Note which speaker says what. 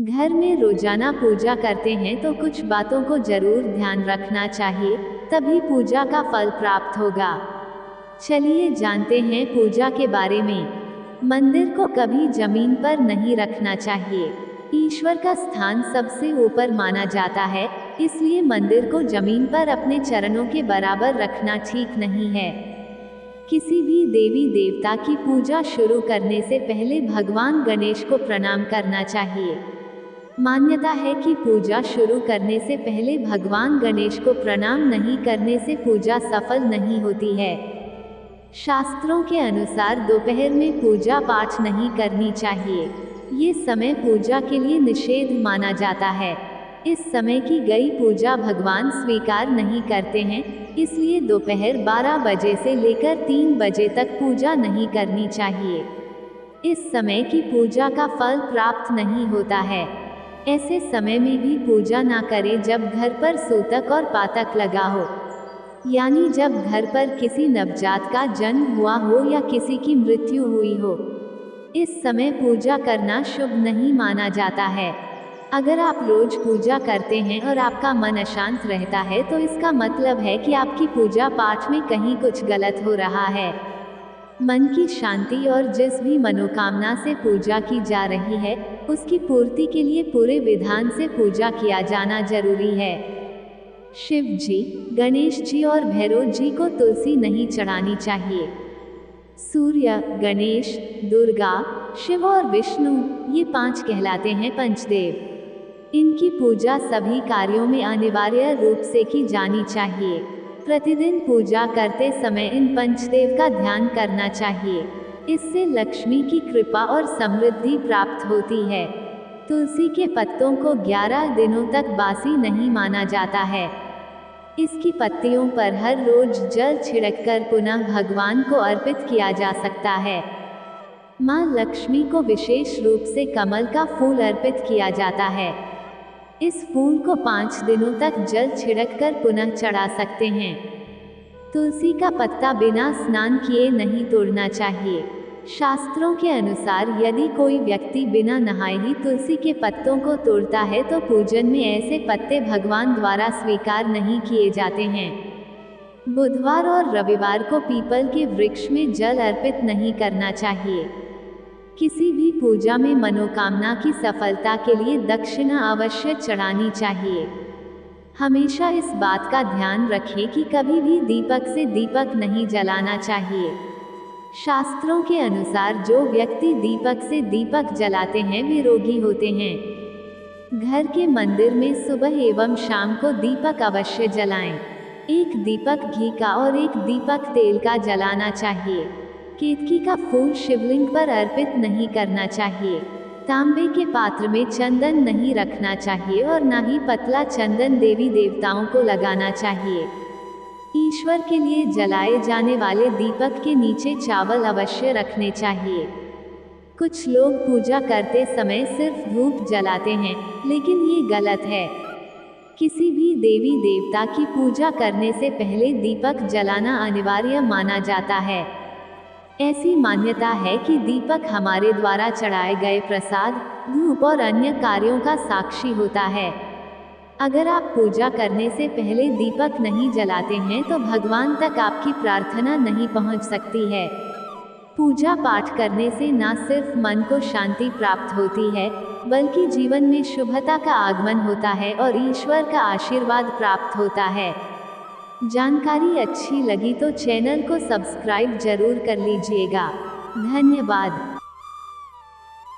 Speaker 1: घर में रोजाना पूजा करते हैं तो कुछ बातों को जरूर ध्यान रखना चाहिए, तभी पूजा का फल प्राप्त होगा। चलिए जानते हैं पूजा के बारे में। मंदिर को कभी जमीन पर नहीं रखना चाहिए। ईश्वर का स्थान सबसे ऊपर माना जाता है, इसलिए मंदिर को जमीन पर अपने चरणों के बराबर रखना ठीक नहीं है। किसी भी देवी देवता की पूजा शुरू करने से पहले भगवान गणेश को प्रणाम करना चाहिए। मान्यता है कि पूजा शुरू करने से पहले भगवान गणेश को प्रणाम नहीं करने से पूजा सफल नहीं होती है। शास्त्रों के अनुसार दोपहर में पूजा पाठ नहीं करनी चाहिए। ये समय पूजा के लिए निषेध माना जाता है। इस समय की गई पूजा भगवान स्वीकार नहीं करते हैं, इसलिए दोपहर 12 बजे से लेकर 3 बजे तक पूजा नहीं करनी चाहिए। इस समय की पूजा का फल प्राप्त नहीं होता है। ऐसे समय में भी पूजा ना करें जब घर पर सूतक और पातक लगा हो, यानी जब घर पर किसी नवजात का जन्म हुआ हो या किसी की मृत्यु हुई हो। इस समय पूजा करना शुभ नहीं माना जाता है। अगर आप रोज पूजा करते हैं और आपका मन अशांत रहता है तो इसका मतलब है कि आपकी पूजा पाठ में कहीं कुछ गलत हो रहा है। मन की शांति और जिस भी मनोकामना से पूजा की जा रही है, उसकी पूर्ति के लिए पूरे विधान से पूजा किया जाना जरूरी है। शिव जी, गणेश जी और भैरव जी को तुलसी नहीं चढ़ानी चाहिए। सूर्य, गणेश, दुर्गा, शिव और विष्णु, ये 5 कहलाते हैं पंचदेव। इनकी पूजा सभी कार्यों में अनिवार्य रूप से की जानी चाहिए। प्रतिदिन पूजा करते समय इन पंचदेव का ध्यान करना चाहिए। इससे लक्ष्मी की कृपा और समृद्धि प्राप्त होती है। तुलसी के पत्तों को 11 दिनों तक बासी नहीं माना जाता है। इसकी पत्तियों पर हर रोज जल छिड़ककर पुनः भगवान को अर्पित किया जा सकता है। माँ लक्ष्मी को विशेष रूप से कमल का फूल अर्पित किया जाता है। इस फूल को 5 दिनों तक जल छिड़ककर पुनः चढ़ा सकते हैं। तुलसी का पत्ता बिना स्नान किए नहीं तोड़ना चाहिए। शास्त्रों के अनुसार यदि कोई व्यक्ति बिना नहाए ही तुलसी के पत्तों को तोड़ता है तो पूजन में ऐसे पत्ते भगवान द्वारा स्वीकार नहीं किए जाते हैं। बुधवार और रविवार को पीपल के वृक्ष में जल अर्पित नहीं करना चाहिए। किसी भी पूजा में मनोकामना की सफलता के लिए दक्षिणा अवश्य चढ़ानी चाहिए। हमेशा इस बात का ध्यान रखें कि कभी भी दीपक से दीपक नहीं जलाना चाहिए। शास्त्रों के अनुसार जो व्यक्ति दीपक से दीपक जलाते हैं वे रोगी होते हैं। घर के मंदिर में सुबह एवं शाम को दीपक अवश्य जलाएं। एक दीपक घी का और एक दीपक तेल का जलाना चाहिए। केतकी का फूल शिवलिंग पर अर्पित नहीं करना चाहिए। तांबे के पात्र में चंदन नहीं रखना चाहिए और न ही पतला चंदन देवी देवताओं को लगाना चाहिए। ईश्वर के लिए जलाए जाने वाले दीपक के नीचे चावल अवश्य रखने चाहिए। कुछ लोग पूजा करते समय सिर्फ धूप जलाते हैं, लेकिन ये गलत है। किसी भी देवी देवता की पूजा करने से पहले दीपक जलाना अनिवार्य माना जाता है। ऐसी मान्यता है कि दीपक हमारे द्वारा चढ़ाए गए प्रसाद, धूप और अन्य कार्यों का साक्षी होता है। अगर आप पूजा करने से पहले दीपक नहीं जलाते हैं तो भगवान तक आपकी प्रार्थना नहीं पहुंच सकती है। पूजा पाठ करने से न सिर्फ मन को शांति प्राप्त होती है, बल्कि जीवन में शुभता का आगमन होता है और ईश्वर का आशीर्वाद प्राप्त होता है। जानकारी अच्छी लगी तो चैनल को सब्सक्राइब जरूर कर लीजिएगा। धन्यवाद।